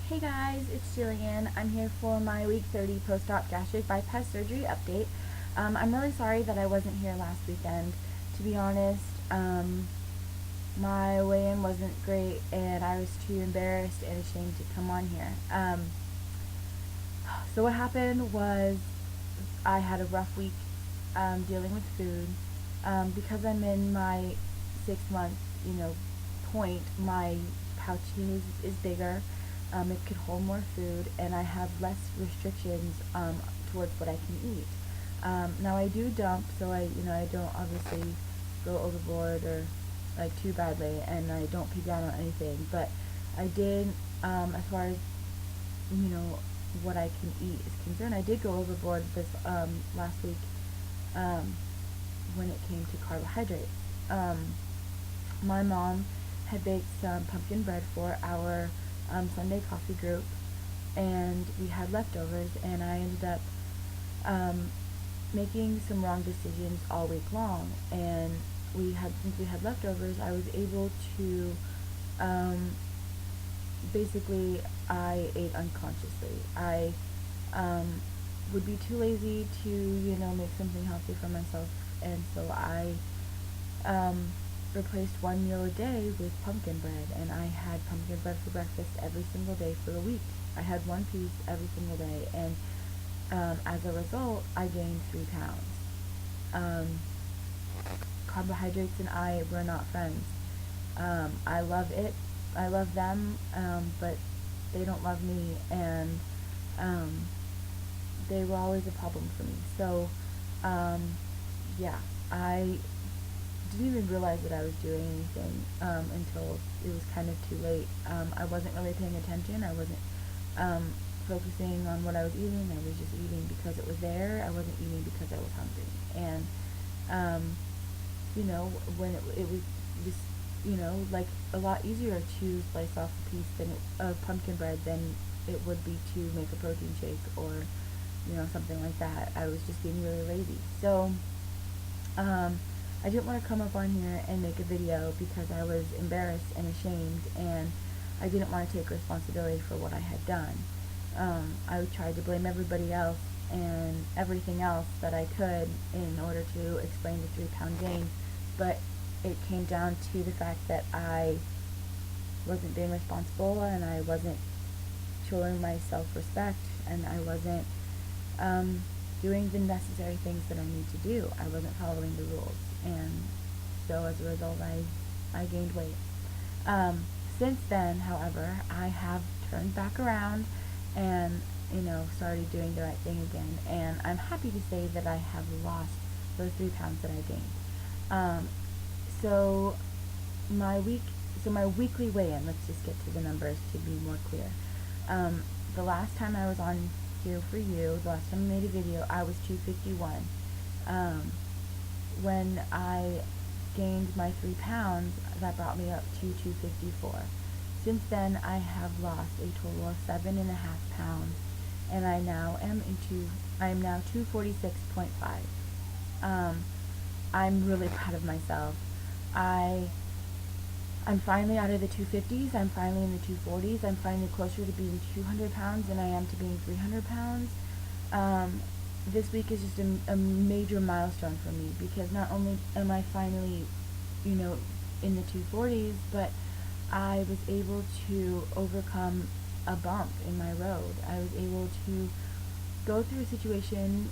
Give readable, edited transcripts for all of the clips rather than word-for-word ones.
Hey guys, it's Jillian. I'm here for my week 30 post-op gastric bypass surgery update. I'm really sorry that I wasn't here last weekend. To be honest, my weigh-in wasn't great and I was too embarrassed and ashamed to come on here. So what happened was I had a rough week dealing with food. Because I'm in my 6 month, point, my pouch is bigger. It could hold more food, and I have less restrictions towards what I can eat. Now I do dump, so I don't obviously go overboard or like too badly, and I don't pee down on anything. But I did, as far as you know, what I can eat is concerned, I did go overboard this last week when it came to carbohydrates. My mom had baked some pumpkin bread for our Sunday coffee group, and we had leftovers, and I ended up making some wrong decisions all week long. And since we had leftovers, I was able to basically I ate unconsciously. I would be too lazy to make something healthy for myself, and so I replaced one meal a day with pumpkin bread, and I had pumpkin bread for breakfast every single day for a week. I had one piece every single day, and as a result, I gained 3 pounds. Carbohydrates and I were not friends. I love it. I love them, but they don't love me, and they were always a problem for me. So, yeah, I didn't even realize that I was doing anything until it was kind of too late. I wasn't really paying attention. I wasn't focusing on what I was eating. I was just eating because it was there. I wasn't eating because I was hungry. And when it was just like a lot easier to slice off a piece of pumpkin bread than it would be to make a protein shake or something like that. I was just being really lazy. So I didn't want to come up on here and make a video because I was embarrassed and ashamed, and I didn't want to take responsibility for what I had done. I tried to blame everybody else and everything else that I could in order to explain the 3-pound gain, but it came down to the fact that I wasn't being responsible, and I wasn't showing my self-respect, and I wasn't doing the necessary things that I need to do. I wasn't following the rules, and so as a result, I gained weight. Since then, however, I have turned back around and started doing the right thing again, and I'm happy to say that I have lost those 3 pounds that I gained. So my weekly weigh-in, let's just get to the numbers to be more clear. The last time I was on here for you, the last time I made a video, I was 251. When I gained my 3 pounds, that brought me up to 254. Since then, I have lost a total of 7.5 pounds, and I am now 246.5. I'm really proud of myself. I'm finally out of the 250s. I'm finally in the 240s. I'm finally closer to being 200 pounds than I am to being 300 pounds. This week is just a major milestone for me, because not only am I finally, in the 240s, but I was able to overcome a bump in my road. I was able to go through a situation,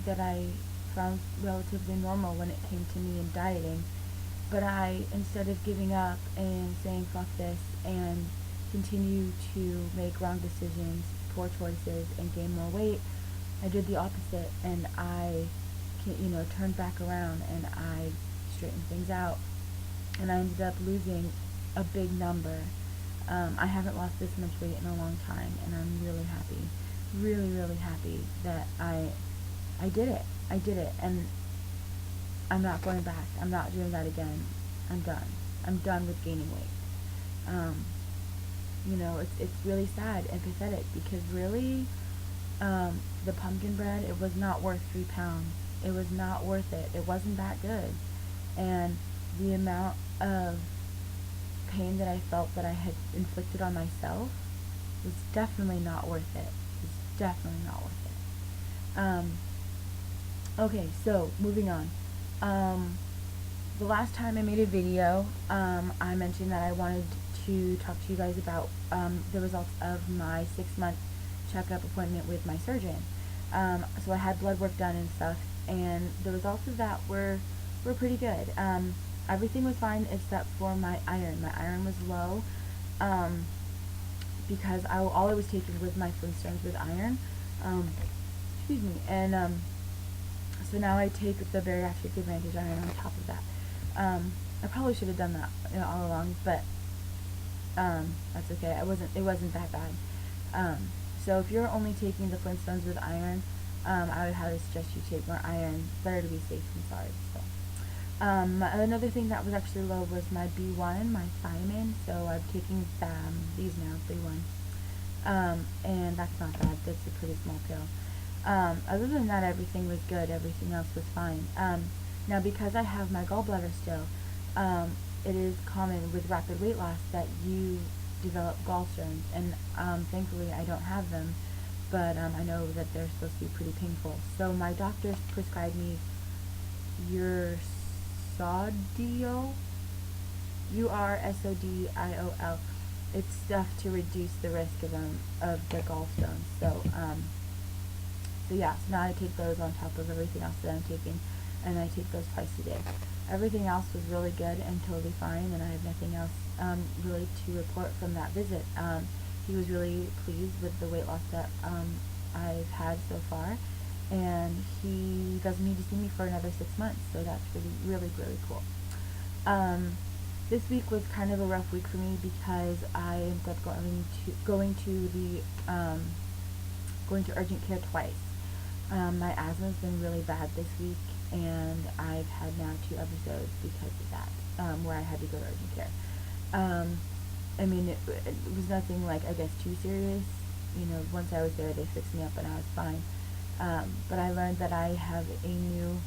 that I found relatively normal when it came to me in dieting. But instead of giving up and saying fuck this and continue to make wrong decisions, poor choices, and gain more weight, I did the opposite, and I turned back around, and I straightened things out, and I ended up losing a big number. I haven't lost this much weight in a long time, and I'm really happy, really, really happy that I did it. I did it, and I'm not going back. I'm not doing that again. I'm done. I'm done with gaining weight. It's really sad and pathetic, because really, the pumpkin bread, it was not worth 3 pounds. It was not worth it. It wasn't that good. And the amount of pain that I felt that I had inflicted on myself was definitely not worth it. It was definitely not worth it. Okay, so moving on. The last time I made a video, I mentioned that I wanted to talk to you guys about the results of my 6-month checkup appointment with my surgeon. So I had blood work done and stuff, and the results of that were pretty good. Everything was fine except for my iron. My iron was low because all I was taking was my Flintstones with iron. Excuse me. And so now I take the Bariatric Advantage iron on top of that. I probably should have done that all along, but that's okay. It wasn't that bad. So if you're only taking the Flintstones with iron, I would highly suggest you take more iron. Better to be safe than sorry. So another thing that was actually low was my B1, my thiamine. So I'm taking these now, B1, and that's not bad. That's a pretty small pill. Other than that, everything was good. Everything else was fine. Now, because I have my gallbladder still, it is common with rapid weight loss that you develop gallstones, and thankfully I don't have them, but I know that they're supposed to be pretty painful. So my doctor prescribed me Ursodeol, Ursodiol. It's stuff to reduce the risk of the gallstones. So yeah, so now I take those on top of everything else that I'm taking, and I take those twice a day. Everything else was really good and totally fine, and I have nothing else really to report from that visit. He was really pleased with the weight loss that I've had so far, and he doesn't need to see me for another 6 months, so that's really cool. This week was kind of a rough week for me because I ended up going to urgent care twice. My asthma's been really bad this week, and I've had now 2 episodes because of that, where I had to go to urgent care. I mean, it was nothing like, I guess, too serious. Once I was there, they fixed me up and I was fine. But I learned that I have a new,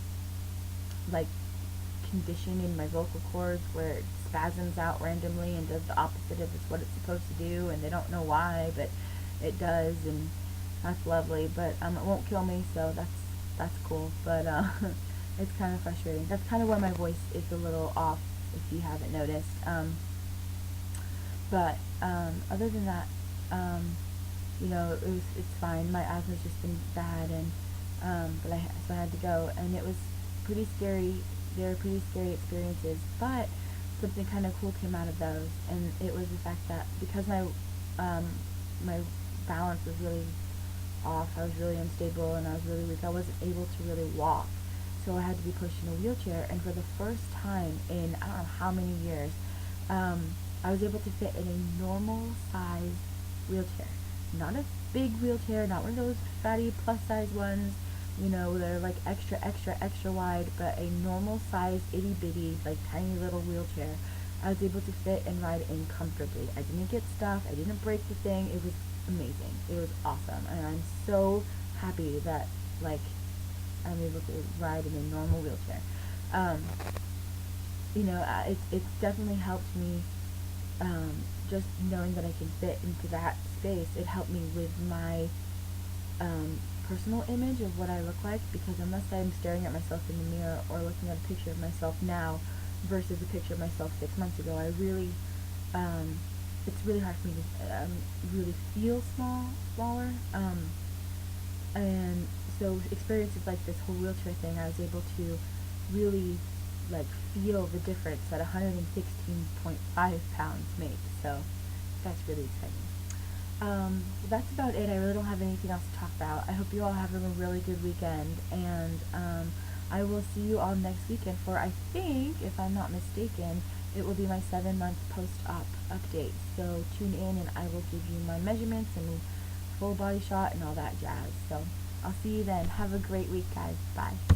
condition in my vocal cords where it spasms out randomly and does the opposite of what it's supposed to do, and they don't know why, but it does, and that's lovely. But it won't kill me, so that's cool. But it's kind of frustrating. That's kind of why my voice is a little off, if you haven't noticed. But other than that, it's fine. My asthma's just been bad, and so I had to go, and it was pretty scary. They were pretty scary experiences, but something kind of cool came out of those, and it was the fact that because my balance was really off, I was really unstable, and I was really weak, I wasn't able to really walk, so I had to be pushed in a wheelchair, and for the first time in I don't know how many years, I was able to fit in a normal size wheelchair. Not a big wheelchair, not one of those fatty plus size ones, they're like extra wide, but a normal size itty bitty, tiny little wheelchair. I was able to fit and ride in comfortably. I didn't get stuck, I didn't break the thing. It was amazing. It was awesome, and I'm so happy that I'm able to ride in a normal wheelchair. It's definitely helped me, just knowing that I can fit into that space. It helped me with my personal image of what I look like, because unless I'm staring at myself in the mirror or looking at a picture of myself now versus a picture of myself 6 months ago, it's really hard for me to really feel smaller, and so experiences like this whole wheelchair thing, I was able to really feel the difference that 116.5 pounds makes, so that's really exciting. That's about it. I really don't have anything else to talk about. I hope you all have a really good weekend, and I will see you all next weekend for, I think, if I'm not mistaken, it will be my 7-month post-op update. So tune in, and I will give you my measurements and full body shot and all that jazz. So I'll see you then. Have a great week, guys. Bye.